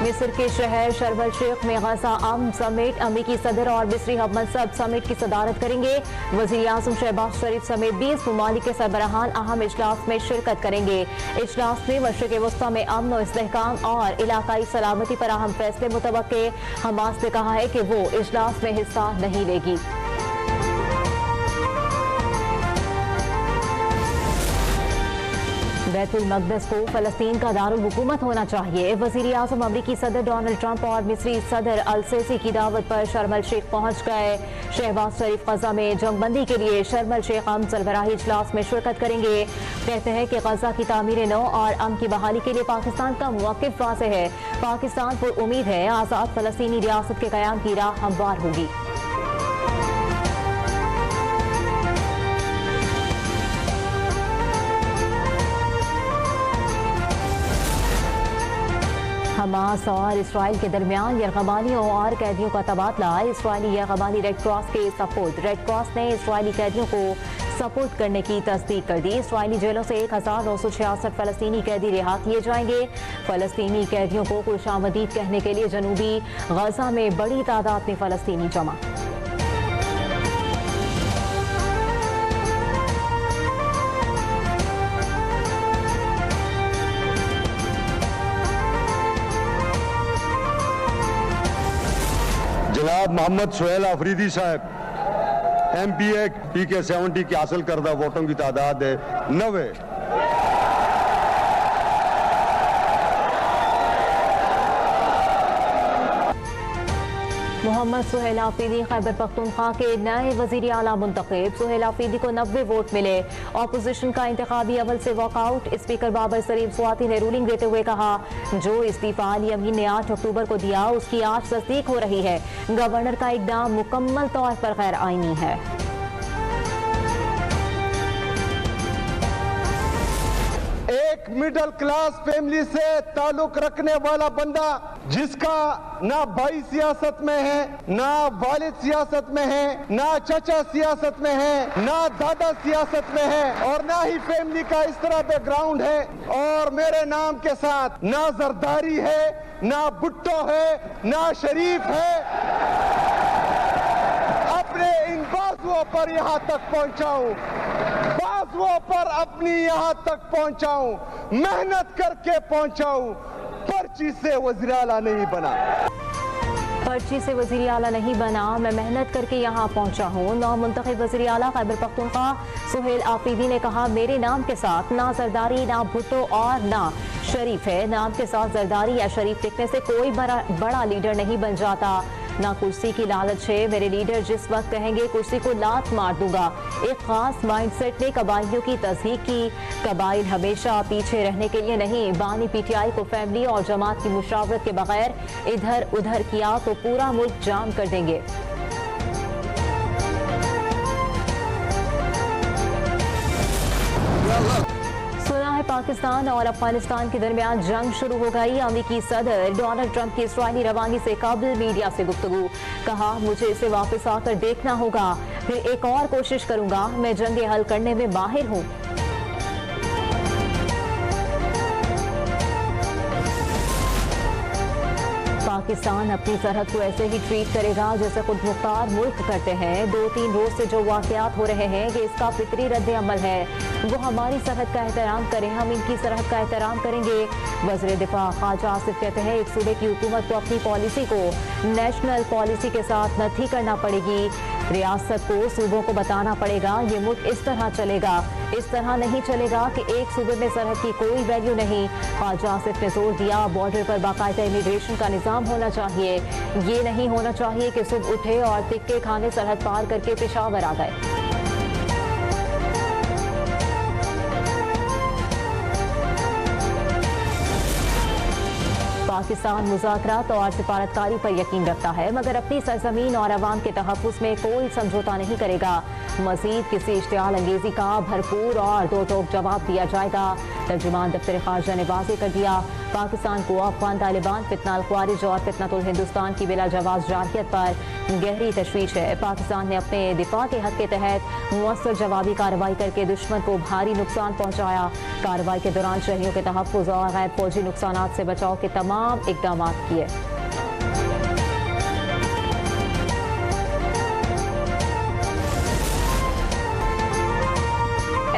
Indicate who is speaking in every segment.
Speaker 1: मिस्र के शहर शर्म अल शेख में गजा अमन समेट अमरीकी सदर और मिस्री हम मनसब समिट की सदारत करेंगे। वज़ीर आज़म शहबाज शरीफ समेत 20 ममालिक के सरबराहान अहम इजलास में शिरकत करेंगे। इजलास में मशरिक़ वस्ता में अमन और इस्तेहकाम और इलाकाई सलामती पर अहम फैसले मुतवक्के। हमास ने कहा है कि वो इजलास में हिस्सा नहीं लेगी। बैतुल मक़दस को फ़लस्तीन का दारुल हुकूमत होना चाहिए। वज़ीर आज़म अमरीकी सदर डोनाल्ड ट्रंप और मिस्री सदर अल सीसी की दावत पर शर्म अल शेख पहुँच गए। शहबाज शरीफ गजा में जंगबंदी के लिए शर्म अल शेख अमन सरबराही इजलास में शिरकत करेंगे। कहते हैं कि गजा की तामीर नौ और अमन की बहाली के लिए पाकिस्तान का मौक़िफ़ वाज़ेह है। पाकिस्तान पर उम्मीद है आज़ाद फ़लस्तीनी रियासत के क़याम की राह हमवार होगी। हमास और इसराइल के दरमियान यरगमानियों और कैदियों का तबादला। इसराइली यरगमानी रेड क्रॉस के सपोर्ट। रेड क्रॉस ने इसराइली कैदियों को सपोर्ट करने की तस्दीक कर दी। इसराइली जेलों से 1966 फ़लस्तीनी कैदी रिहा किए जाएंगे। फ़लस्तीनी कैदियों को खुशामदीद कहने के लिए जनूबी गजा में बड़ी तादाद में फ़लस्तीनी जमा।
Speaker 2: जनाब मोहम्मद सुहेल अफरीदी साहब MPA PK 70 की हासिल करदा वोटों की तादाद है 90।
Speaker 1: मोहम्मद सुहेल आफरीदी खैबर पख्तूनख्वा के नए वजीर आला मुंतखब। सुहेल आफरीदी को 90 वोट मिले। ऑपोजिशन का इंतखाबी अवल से वॉकआउट। स्पीकर बाबर सरीफ स्वाति ने रूलिंग देते हुए कहा, जो इस्तीफा अली अमीन ने 8 अक्टूबर को दिया उसकी आज तस्दीक हो रही है। गवर्नर का इकदाम मुकम्मल तौर पर गैर आईनी है।
Speaker 3: एक मिडिल क्लास फैमिली से ताल्लुक रखने वाला बंदा जिसका ना भाई सियासत में है, ना वालिद सियासत में है, ना चाचा सियासत में है, ना दादा सियासत में है और ना ही फैमिली का इस तरह बैकग्राउंड है। और मेरे नाम के साथ ना जरदारी है, ना भुट्टो है, ना शरीफ है। अपने इन बाजुओं पर यहाँ तक पहुँचाऊं, बाजुओं पर अपनी यहाँ तक पहुँचाऊं, मेहनत करके पहुँचाऊं। पर्ची से वज़ीर आला नहीं बना,
Speaker 1: पर्ची से वज़ीर आला नहीं बना, मैं मेहनत करके यहाँ पहुँचा हूँ। नौमुंतखब वज़ीर आला खैबर पख्तूनख्वा सुहेल आफरीदी ने कहा, मेरे नाम के साथ ना जरदारी, ना भुट्टो और ना शरीफ है। नाम के साथ जरदारी या शरीफ टिकने से कोई बड़ा लीडर नहीं बन जाता। ना कुर्सी की लालच है। मेरे लीडर जिस वक्त कहेंगे कुर्सी को लात मार दूंगा। एक खास माइंडसेट ने कबाइलियों की तस्दीक की। कबाइल हमेशा पीछे रहने के लिए नहीं। बानी PTI को फैमिली और जमात की मुशावरत के बगैर इधर उधर किया तो पूरा मुल्क जाम कर देंगे। पाकिस्तान और अफगानिस्तान के दरमियान जंग शुरू हो गई। अमेरिकी सदर डोनाल्ड ट्रंप की इसराइली रवानी से काबिल मीडिया से गुफ्तगू। कहा, मुझे इसे वापस आकर देखना होगा, फिर एक और कोशिश करूंगा। मैं जंगे हल करने में माहिर हूं। पाकिस्तान अपनी सरहद को ऐसे ही ट्रीट करेगा जैसे खुद मुख्तार मुल्क करते हैं। 2-3 रोज से जो वाकयात हो रहे हैं ये इसका फितरी रद्द अमल है। वो हमारी सरहद का एहतराम करें, हम इनकी सरहद का एहतराम करेंगे। वज़ीर दिफा ख्वाजा आसिफ कहते हैं, एक सूबे की हुकूमत को अपनी पॉलिसी को नेशनल पॉलिसी के साथ नथी करना पड़ेगी। रियासत को सूबों को बताना पड़ेगा ये मुल्क इस तरह चलेगा, इस तरह नहीं चलेगा कि एक सूबे में सरहद की कोई वैल्यू नहीं। ख्वाजा आसिफ ने जोर दिया, बॉर्डर पर बाकायदा इमिग्रेशन का निज़ाम होना चाहिए। ये नहीं होना चाहिए कि सुबह उठे और टिक्के खाने सरहद पार करके पेशावर आ गए। पाकिस्तान मुज़ाकरात और सिफारतकारी पर यकीन रखता है मगर अपनी सरजमीन और अवाम के तहफ़्फ़ुज़ में कोई समझौता नहीं करेगा। मजीद किसी इश्तियाल अंगेजी का भरपूर और दो टोक जवाब दिया जाएगा। तर्जुमान दफ्तर खारजा ने वाज़ेह कर दिया, पाकिस्तान को अफगान तालिबान फितना अल ख्वारिज और फितनतुल हिंदुस्तान की बिला जवाब जारहियत पर गहरी तशवीश है। पाकिस्तान ने अपने दिफा के हक के तहत मुअस्सर जवाबी कार्रवाई करके दुश्मन को भारी नुकसान पहुँचाया। कार्रवाई के दौरान शहरियों के तहफ़्फ़ुज़ और गैर फौजी नुकसानात से बचाव के तमाम इक़दाम किए।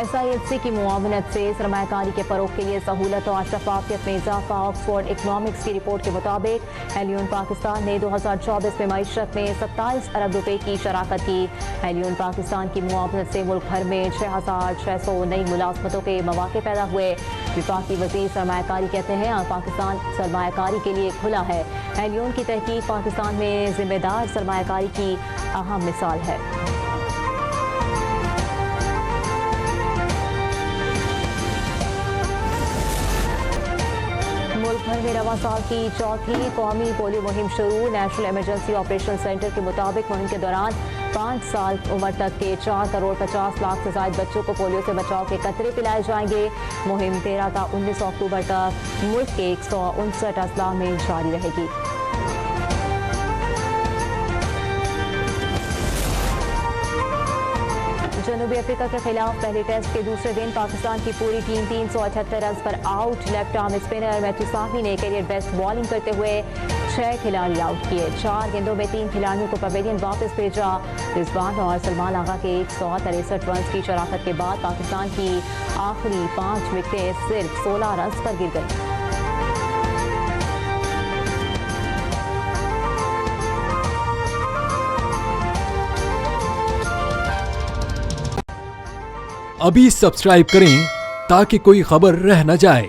Speaker 1: SIHC की मुआवनत से सरमायाकारी के फ़रोग़ के लिए सहूलत और शफ़ाफ़ियत में इजाफा। ऑक्सफोर्ड इकनॉमिक्स की रिपोर्ट के मुताबिक एलियन पाकिस्तान ने 2024 में मईशत में 27 अरब रुपए की शराकत की। एलियन पाकिस्तान की मुआवनत से मुल्क भर में 6600 नई मुलाजमतों के मौक़े पैदा हुए। विफाकी वज़ीर सरमायाकारी कहते हैं पाकिस्तान सरमायाकारी के लिए खुला है। एलियन की तहकीक पाकिस्तान में जिम्मेदार सरमायाकारी की अहम मिसाल है। मुल्क भर में रवा साल की चौथी कौमी पोलियो मुहिम शुरू। नेशनल इमरजेंसी ऑपरेशन सेंटर के मुताबिक मुहिम के दौरान 5 साल उम्र तक के 4 करोड़ 50 लाख से ज्यादा बच्चों को पोलियो से बचाव के कतरे पिलाए जाएंगे। मुहिम 13 था 19 अक्टूबर तक मुल्क के 159 अजला में जारी रहेगी। जनूबी अफ्रीका के खिलाफ पहले टेस्ट के दूसरे दिन पाकिस्तान की पूरी टीम 378 रन पर out. Left arm spinner Matthew Sahni ने करियर बेस्ट बॉलिंग करते हुए 6 खिलाड़ी आउट किए। 4 गेंदों में 3 खिलाड़ियों को पवेलियन वापस भेजा। रिजवान और सलमान आगा के 163 रन की शराकत के बाद पाकिस्तान की आखिरी 5 विकेटें सिर्फ 16 रन पर गिर गई।
Speaker 4: अभी सब्सक्राइब करें ताकि कोई खबर रह न जाए।